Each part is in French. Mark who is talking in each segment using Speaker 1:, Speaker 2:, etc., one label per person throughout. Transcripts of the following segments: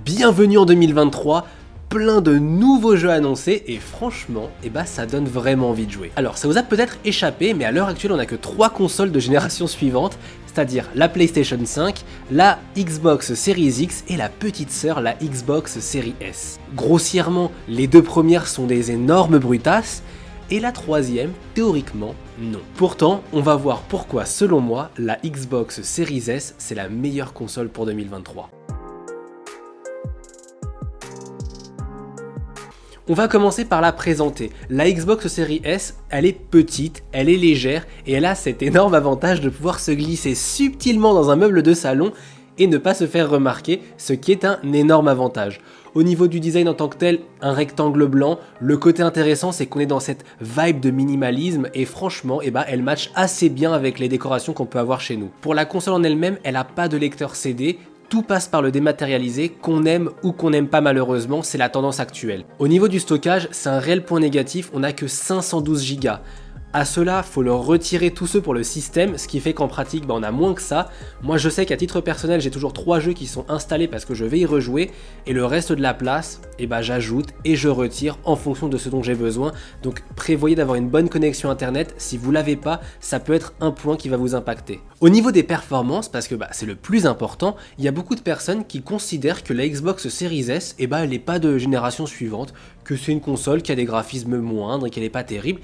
Speaker 1: Bienvenue en 2023, plein de nouveaux jeux annoncés et franchement, ça donne vraiment envie de jouer. Alors ça vous a peut-être échappé, mais à l'heure actuelle on n'a que 3 consoles de génération suivante, c'est-à-dire la PlayStation 5, la Xbox Series X et la petite sœur, la Xbox Series S. Grossièrement, les 2 premières sont des énormes brutasses, et la troisième, théoriquement, non. Pourtant, on va voir pourquoi, selon moi, la Xbox Series S, c'est la meilleure console pour 2023. On va commencer par la présenter. La Xbox Series S, elle est petite, elle est légère, et elle a cet énorme avantage de pouvoir se glisser subtilement dans un meuble de salon et ne pas se faire remarquer, ce qui est un énorme avantage. Au niveau du design en tant que tel, un rectangle blanc, le côté intéressant c'est qu'on est dans cette vibe de minimalisme et franchement, elle match assez bien avec les décorations qu'on peut avoir chez nous. Pour la console en elle-même, elle n'a pas de lecteur CD, tout passe par le dématérialisé, qu'on aime ou qu'on n'aime pas malheureusement, c'est la tendance actuelle. Au niveau du stockage, c'est un réel point négatif, on n'a que 512 Go. À cela, faut leur retirer tous ceux pour le système, ce qui fait qu'en pratique, on a moins que ça. Moi je sais qu'à titre personnel, j'ai toujours 3 jeux qui sont installés parce que je vais y rejouer, et le reste de la place, j'ajoute et je retire en fonction de ce dont j'ai besoin. Donc prévoyez d'avoir une bonne connexion internet, si vous l'avez pas, ça peut être un point qui va vous impacter. Au niveau des performances, parce que c'est le plus important, il y a beaucoup de personnes qui considèrent que la Xbox Series S, elle n'est pas de génération suivante, que c'est une console qui a des graphismes moindres et qu'elle n'est pas terrible.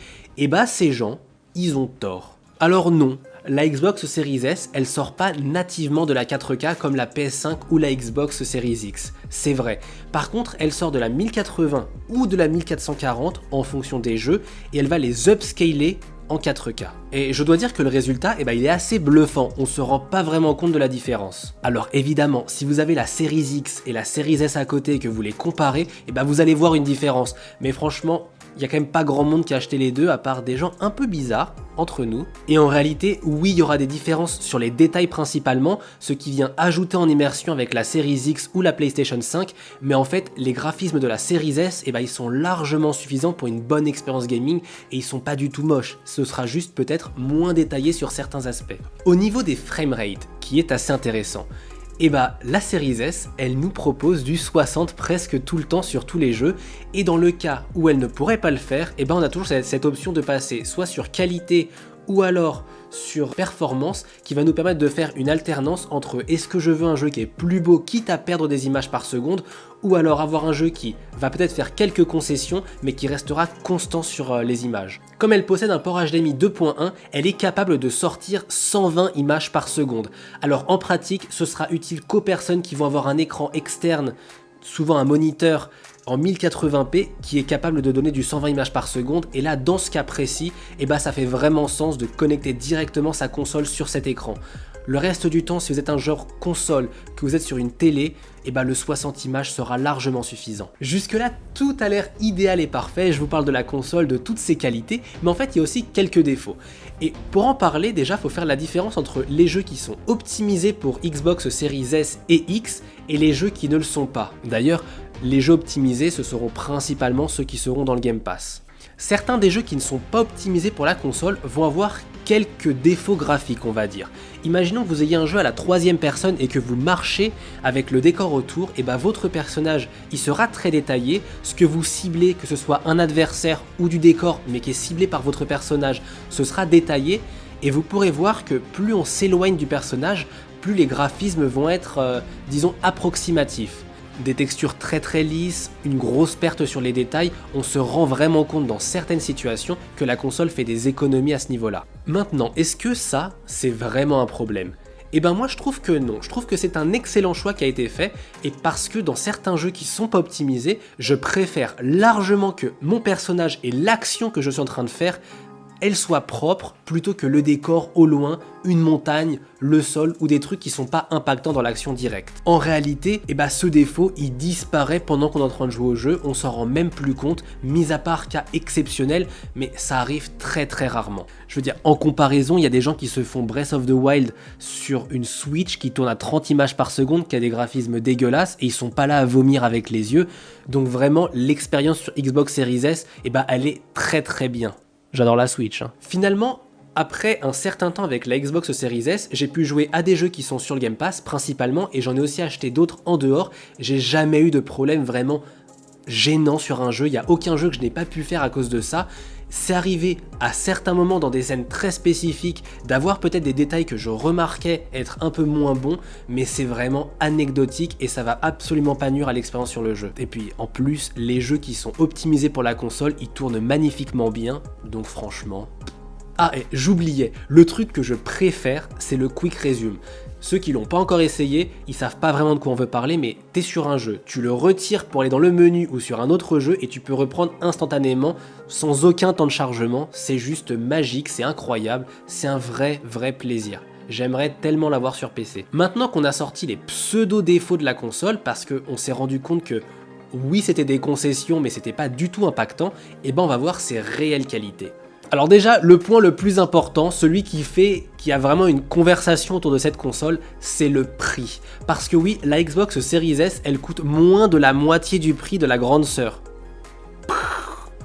Speaker 1: Ces gens, ils ont tort. Alors non, la Xbox Series S, elle sort pas nativement de la 4K comme la PS5 ou la Xbox Series X, c'est vrai. Par contre, elle sort de la 1080 ou de la 1440 en fonction des jeux et elle va les upscaler en 4K. Et je dois dire que le résultat, il est assez bluffant, on se rend pas vraiment compte de la différence. Alors évidemment, si vous avez la Series X et la Series S à côté et que vous les comparez, vous allez voir une différence. Mais franchement, il y a quand même pas grand monde qui a acheté les deux à part des gens un peu bizarres entre nous. Et en réalité, oui, il y aura des différences sur les détails principalement, ce qui vient ajouter en immersion avec la Series X ou la PlayStation 5, mais en fait, les graphismes de la Series S, ils sont largement suffisants pour une bonne expérience gaming et ils sont pas du tout moches. Ce sera juste peut-être moins détaillé sur certains aspects. Au niveau des framerate, qui est assez intéressant, la Series S, elle nous propose du 60 presque tout le temps sur tous les jeux, et dans le cas où elle ne pourrait pas le faire, on a toujours cette option de passer soit sur qualité ou alors sur performance qui va nous permettre de faire une alternance entre est-ce que je veux un jeu qui est plus beau quitte à perdre des images par seconde ou alors avoir un jeu qui va peut-être faire quelques concessions mais qui restera constant sur les images. Comme elle possède un port HDMI 2.1, elle est capable de sortir 120 images par seconde. Alors en pratique, ce sera utile qu'aux personnes qui vont avoir un écran externe, souvent un moniteur en 1080p qui est capable de donner du 120 images par seconde, et là dans ce cas précis, ça fait vraiment sens de connecter directement sa console sur cet écran. Le reste du temps, si vous êtes un genre console, que vous êtes sur une télé, le 60 images sera largement suffisant. Jusque là, tout a l'air idéal et parfait, je vous parle de la console, de toutes ses qualités, mais en fait il y a aussi quelques défauts. Et pour en parler, déjà il faut faire la différence entre les jeux qui sont optimisés pour Xbox Series S et X et les jeux qui ne le sont pas. D'ailleurs, les jeux optimisés, ce seront principalement ceux qui seront dans le Game Pass. Certains des jeux qui ne sont pas optimisés pour la console vont avoir quelques défauts graphiques, on va dire. Imaginons que vous ayez un jeu à la 3e personne et que vous marchez avec le décor autour, votre personnage il sera très détaillé, ce que vous ciblez, que ce soit un adversaire ou du décor, mais qui est ciblé par votre personnage, ce sera détaillé, et vous pourrez voir que plus on s'éloigne du personnage, plus les graphismes vont être, disons, approximatifs. Des textures très lisses, une grosse perte sur les détails, on se rend vraiment compte dans certaines situations que la console fait des économies à ce niveau-là. Maintenant, est-ce que ça, c'est vraiment un problème ? Moi je trouve que non, je trouve que c'est un excellent choix qui a été fait, et parce que dans certains jeux qui sont pas optimisés, je préfère largement que mon personnage et l'action que je suis en train de faire elle soit propre plutôt que le décor au loin, une montagne, le sol ou des trucs qui sont pas impactants dans l'action directe. En réalité, ce défaut il disparaît pendant qu'on est en train de jouer au jeu, on s'en rend même plus compte, mis à part cas exceptionnel, mais ça arrive très rarement. Je veux dire, en comparaison, il y a des gens qui se font Breath of the Wild sur une Switch qui tourne à 30 images par seconde, qui a des graphismes dégueulasses et ils sont pas là à vomir avec les yeux. Donc vraiment, l'expérience sur Xbox Series S, elle est très bien. J'adore la Switch. Finalement, Après un certain temps avec la Xbox Series S, j'ai pu jouer à des jeux qui sont sur le Game Pass principalement, et j'en ai aussi acheté d'autres en dehors. J'ai jamais eu de problème vraiment gênant sur un jeu, il n'y a aucun jeu que je n'ai pas pu faire à cause de ça. C'est arrivé à certains moments dans des scènes très spécifiques d'avoir peut-être des détails que je remarquais être un peu moins bons, mais c'est vraiment anecdotique et ça va absolument pas nuire à l'expérience sur le jeu. Et puis en plus, les jeux qui sont optimisés pour la console, ils tournent magnifiquement bien, donc franchement... Ah, et j'oubliais, le truc que je préfère, c'est le Quick Resume. Ceux qui l'ont pas encore essayé, ils savent pas vraiment de quoi on veut parler, mais t'es sur un jeu, tu le retires pour aller dans le menu ou sur un autre jeu et tu peux reprendre instantanément sans aucun temps de chargement. C'est juste magique, c'est incroyable, c'est un vrai plaisir. J'aimerais tellement l'avoir sur PC. Maintenant qu'on a sorti les pseudo-défauts de la console, parce qu'on s'est rendu compte que oui c'était des concessions mais c'était pas du tout impactant, et ben on va voir ses réelles qualités. Alors déjà, le point le plus important, celui qui a vraiment une conversation autour de cette console, c'est le prix. Parce que oui, la Xbox Series S, elle coûte moins de la moitié du prix de la grande sœur.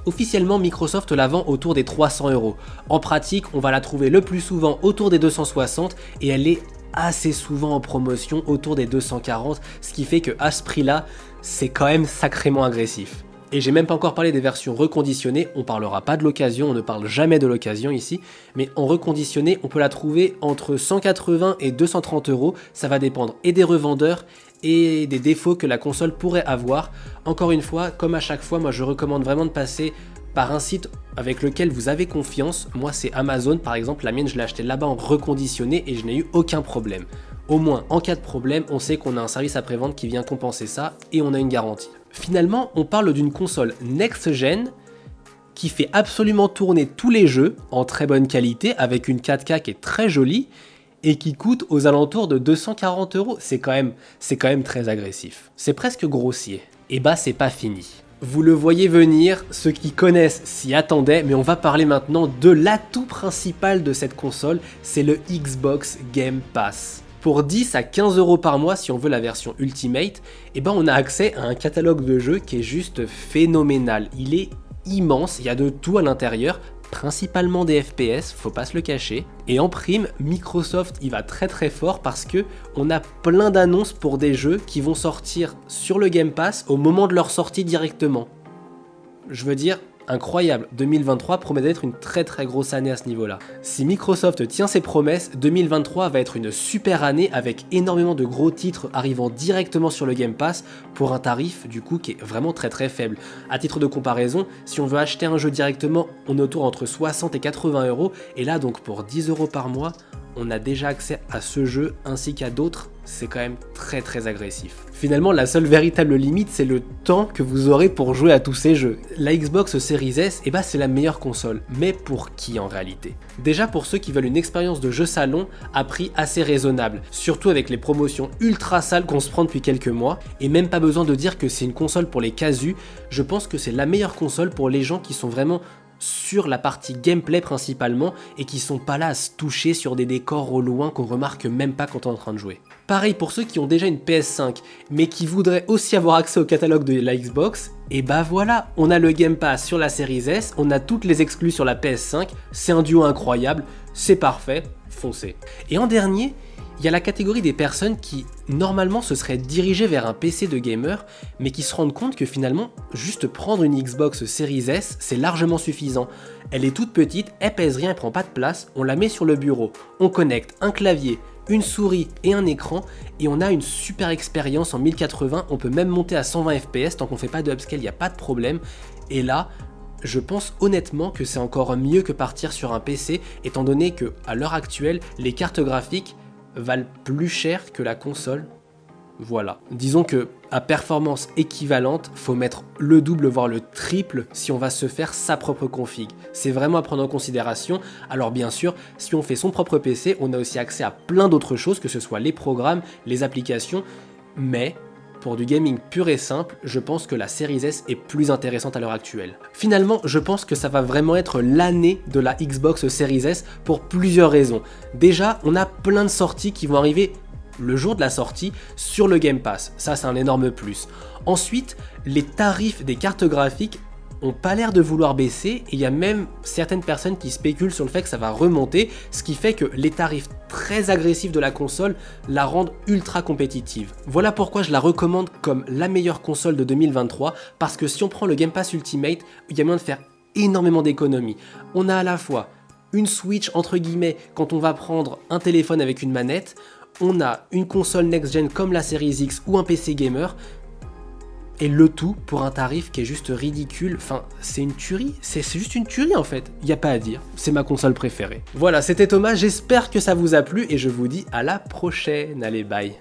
Speaker 1: Officiellement, Microsoft la vend autour des 300 €. En pratique, on va la trouver le plus souvent autour des 260 et elle est assez souvent en promotion autour des 240, ce qui fait que à ce prix-là, c'est quand même sacrément agressif. Et j'ai même pas encore parlé des versions reconditionnées, on parlera pas de l'occasion, on ne parle jamais de l'occasion ici, mais en reconditionné, on peut la trouver entre 180 et 230 €, ça va dépendre et des revendeurs et des défauts que la console pourrait avoir. Encore une fois, comme à chaque fois, moi je recommande vraiment de passer par un site avec lequel vous avez confiance. Moi c'est Amazon par exemple, la mienne je l'ai acheté là-bas en reconditionné et je n'ai eu aucun problème. Au moins en cas de problème, on sait qu'on a un service après-vente qui vient compenser ça et on a une garantie. Finalement, on parle d'une console next-gen qui fait absolument tourner tous les jeux en très bonne qualité avec une 4K qui est très jolie et qui coûte aux alentours de 240 €. C'est quand même très agressif. C'est presque grossier. Et bah c'est pas fini. Vous le voyez venir, ceux qui connaissent s'y attendaient, mais on va parler maintenant de l'atout principal de cette console, c'est le Xbox Game Pass. Pour 10 à 15 € par mois si on veut la version Ultimate, et ben on a accès à un catalogue de jeux qui est juste phénoménal. Il est immense, il y a de tout à l'intérieur, principalement des FPS, faut pas se le cacher. Et en prime, Microsoft il va très fort parce que on a plein d'annonces pour des jeux qui vont sortir sur le Game Pass au moment de leur sortie directement. Je veux dire, incroyable, 2023 promet d'être une très grosse année à ce niveau-là. Si Microsoft tient ses promesses, 2023 va être une super année avec énormément de gros titres arrivant directement sur le Game Pass pour un tarif du coup qui est vraiment très faible. À titre de comparaison, si on veut acheter un jeu directement, on est autour entre 60 et 80 €, et là donc pour 10 € par mois, on a déjà accès à ce jeu ainsi qu'à d'autres, c'est quand même très agressif. Finalement, la seule véritable limite, c'est le temps que vous aurez pour jouer à tous ces jeux. La Xbox Series S, c'est la meilleure console. Mais pour qui en réalité? Déjà pour ceux qui veulent une expérience de jeu salon à prix assez raisonnable, surtout avec les promotions ultra sales qu'on se prend depuis quelques mois, et même pas besoin de dire que c'est une console pour les casus, je pense que c'est la meilleure console pour les gens qui sont vraiment sur la partie gameplay principalement et qui sont pas là à se toucher sur des décors au loin qu'on remarque même pas quand on est en train de jouer. Pareil pour ceux qui ont déjà une PS5 mais qui voudraient aussi avoir accès au catalogue de la Xbox, et bah voilà, on a le Game Pass sur la Series S, on a toutes les exclus sur la PS5, c'est un duo incroyable, c'est parfait, foncez. Et en dernier, il y a la catégorie des personnes qui, normalement, se seraient dirigées vers un PC de gamer, mais qui se rendent compte que finalement, juste prendre une Xbox Series S, c'est largement suffisant. Elle est toute petite, elle pèse rien, elle prend pas de place, on la met sur le bureau, on connecte un clavier, une souris et un écran, et on a une super expérience en 1080, on peut même monter à 120 FPS, tant qu'on fait pas de upscale, il n'y a pas de problème, et là, je pense honnêtement que c'est encore mieux que partir sur un PC, étant donné que, à l'heure actuelle, les cartes graphiques valent plus cher que la console. Voilà. Disons que à performance équivalente, faut mettre le double voire le triple si on va se faire sa propre config. C'est vraiment à prendre en considération. Alors bien sûr, si on fait son propre PC, on a aussi accès à plein d'autres choses, que ce soit les programmes, les applications, mais pour du gaming pur et simple, je pense que la Series S est plus intéressante à l'heure actuelle. Finalement, je pense que ça va vraiment être l'année de la Xbox Series S pour plusieurs raisons. Déjà, on a plein de sorties qui vont arriver le jour de la sortie sur le Game Pass. Ça, c'est un énorme plus. Ensuite, les tarifs des cartes graphiques ont pas l'air de vouloir baisser, et il y a même certaines personnes qui spéculent sur le fait que ça va remonter, ce qui fait que les tarifs très agressifs de la console la rendent ultra compétitive. Voilà pourquoi je la recommande comme la meilleure console de 2023, parce que si on prend le Game Pass Ultimate, il y a moyen de faire énormément d'économies. On a à la fois une Switch entre guillemets quand on va prendre un téléphone avec une manette, on a une console next-gen comme la Series X ou un PC gamer, et le tout pour un tarif qui est juste ridicule. Enfin, c'est une tuerie, c'est juste une tuerie en fait, y a pas à dire, c'est ma console préférée. Voilà, c'était Thomas, j'espère que ça vous a plu et je vous dis à la prochaine, allez bye.